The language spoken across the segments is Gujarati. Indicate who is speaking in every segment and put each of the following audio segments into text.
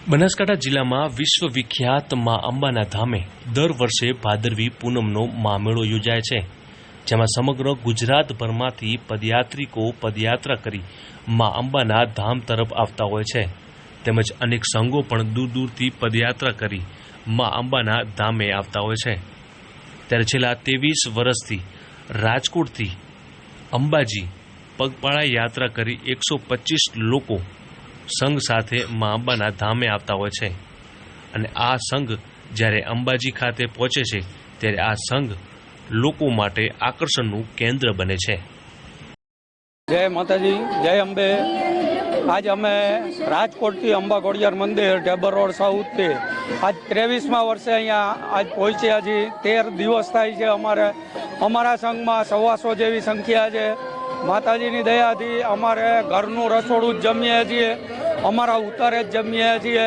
Speaker 1: બનાસકાંઠા જિલ્લામાં વિશ્વવિખ્યાત મા અંબાના ધામે દર વર્ષે ભાદરવી પૂનમનો મહામેળો યોજાય છે, જેમાં સમગ્ર ગુજરાતભરમાંથી પદયાત્રિકો પદયાત્રા કરી મા અંબાના ધામ તરફ આવતા હોય છે, તેમજ અનેક સંઘો પણ દૂર દૂરથી પદયાત્રા કરી મા અંબાના ધામે આવતા હોય છે. ત્યારે છેલ્લા 23 વર્ષથી રાજકોટથી અંબાજી પગપાળા યાત્રા કરી 125 લોકો સંઘ સાથે મા અંબાના ધામે આવતા હોય છે. અને આ સંઘ જ્યારે અંબાજી ખાતે પહોંચે છે ત્યારે આ સંઘ લોકો માટે આકર્ષણનું કેન્દ્ર બને છે.
Speaker 2: જય માતાજી, જય અંબે. આજ અમે રાજકોટથી અંબા ખોડિયાર મંદિર ઢેબર રોડ સાઉથથી આજ 23મા વર્ષે અહીંયા આજ પહોંચ્યા છીએ. 13 દિવસ થાય છે. અમારા સંઘમાં 125 જેવી સંખ્યા છે. માતાજીની દયાથી અમારે ઘરનું રસોડું જ જમીએ છીએ, અમારા ઉતારે જ જમીએ છીએ.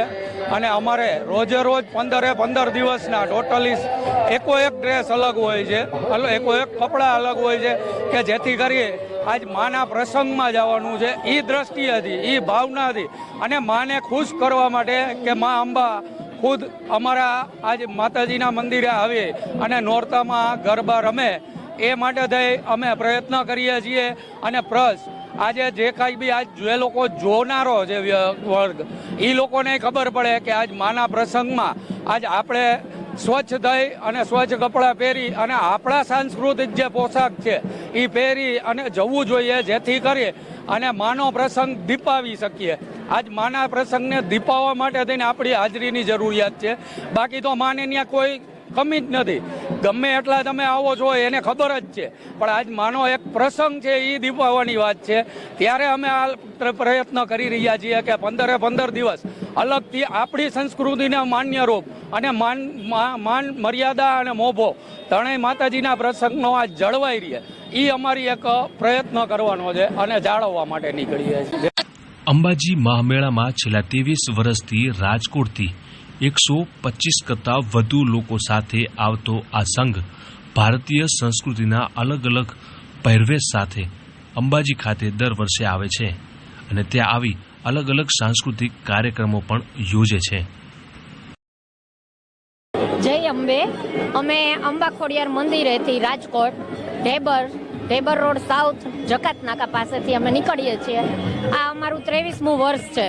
Speaker 2: અને અમારે રોજે રોજ 15 દિવસના ટોટલી એકો એક ડ્રેસ અલગ હોય છે, એકો એક કપડાં અલગ હોય છે કે જેથી કરી આજ માના પ્રસંગમાં જવાનું છે. એ દ્રષ્ટિએથી, એ ભાવનાથી અને માને ખુશ કરવા માટે કે મા અંબા ખુદ અમારા આજ માતાજીના મંદિરે આવી અને નોરતામાં ગરબા રમે એ માટે થઈ અમે પ્રયત્ન કરીએ છીએ. અને પ્લસ આજે જે કાંઈ બી આજ જે લોકો જોનારો છે વર્ગ, એ લોકોને ખબર પડે કે આજ માના પ્રસંગમાં આજ આપણે સ્વચ્છ થઈ અને સ્વચ્છ કપડાં પહેરી અને આપણા સાંસ્કૃતિક જે પોશાક છે એ પહેરી અને જવું જોઈએ, જેથી કરી અને માનો પ્રસંગ દીપાવી શકીએ. આજ માના પ્રસંગને દીપાવવા માટે થઈને આપણી હાજરીની જરૂરિયાત છે. બાકી તો માને ત્યાં કોઈ કમી જ નથી. ગમે એટલા તમે આવો છો એને ખબર જ છે, પણ આજ માનો એક પ્રસંગ છે એ દીપાવવાની વાત છે. ત્યારે અમે આ પ્રયત્ન કરી રહ્યા છીએ કે 15 દિવસ અલગથી આપણી સંસ્કૃતિને માન્ય રૂપ અને માન મર્યાદા અને મોભો ત્રણેય માતાજીના પ્રસંગનો આ જળવાઈ રહે, એ અમારી એક પ્રયત્ન કરવાનો છે અને જાળવવા માટે નીકળીએ છીએ.
Speaker 1: અંબાજી મહામેળામાં છેલ્લા 23 વર્ષથી રાજકોટથી 125 કરતાં વધુ લોકો સાથે આવતો આ સંઘ ભારતીય સંસ્કૃતિના અલગ અલગ પહેરવેશ સાથે અંબાજી ખાતે દર વર્ષે આવે છે અને ત્યાં આવી અલગ અલગ સાંસ્કૃતિક કાર્યક્રમો પણ યોજે છે.
Speaker 3: જય અંબે. અમે અંબા ખોડિયાર મંદિરેથી રાજકોટ ઢેબર રોડ સાઉથ જકાત નાકા પાસેથી અમે નીકળીએ છીએ. આ અમારું 23મું વર્ષ છે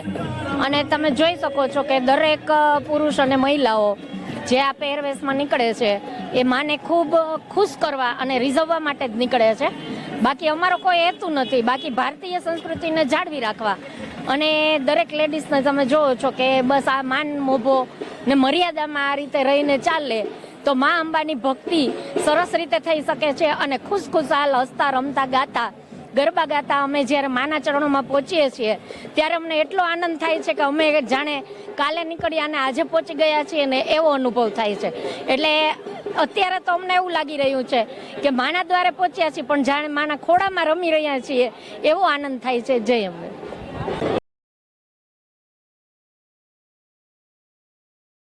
Speaker 3: અને તમે જોઈ શકો છો કે દરેક પુરુષ અને મહિલાઓ જે આ પહેરવેશમાં નીકળે છે એ માને ખૂબ ખુશ કરવા અને રીઝવવા માટે જ નીકળે છે. બાકી અમારો કોઈ હેતુ નથી, બાકી ભારતીય સંસ્કૃતિને જાળવી રાખવા. અને દરેક લેડીઝને તમે જોવો છો કે બસ આ માન મોભો ને મર્યાદામાં આ રીતે રહીને ચાલે તો મા અંબાની ભક્તિ સરસ રીતે થઈ શકે છે. અને ખુશખુશાલ હસતા રમતા ગાતા ગરબા ગાતા અમે જ્યારે માના ચરણોમાં પહોંચીએ છીએ ત્યારે અમને એટલો આનંદ થાય છે કે અમે જાણે કાલે નીકળ્યા અને આજે પહોંચી ગયા છીએ ને એવો અનુભવ થાય છે. એટલે અત્યારે તો અમને એવું લાગી રહ્યું છે કે માના દ્વારે પહોંચ્યા છીએ પણ જાણે માના ખોળામાં રમી રહ્યા છીએ એવો આનંદ થાય છે. જય અંબે.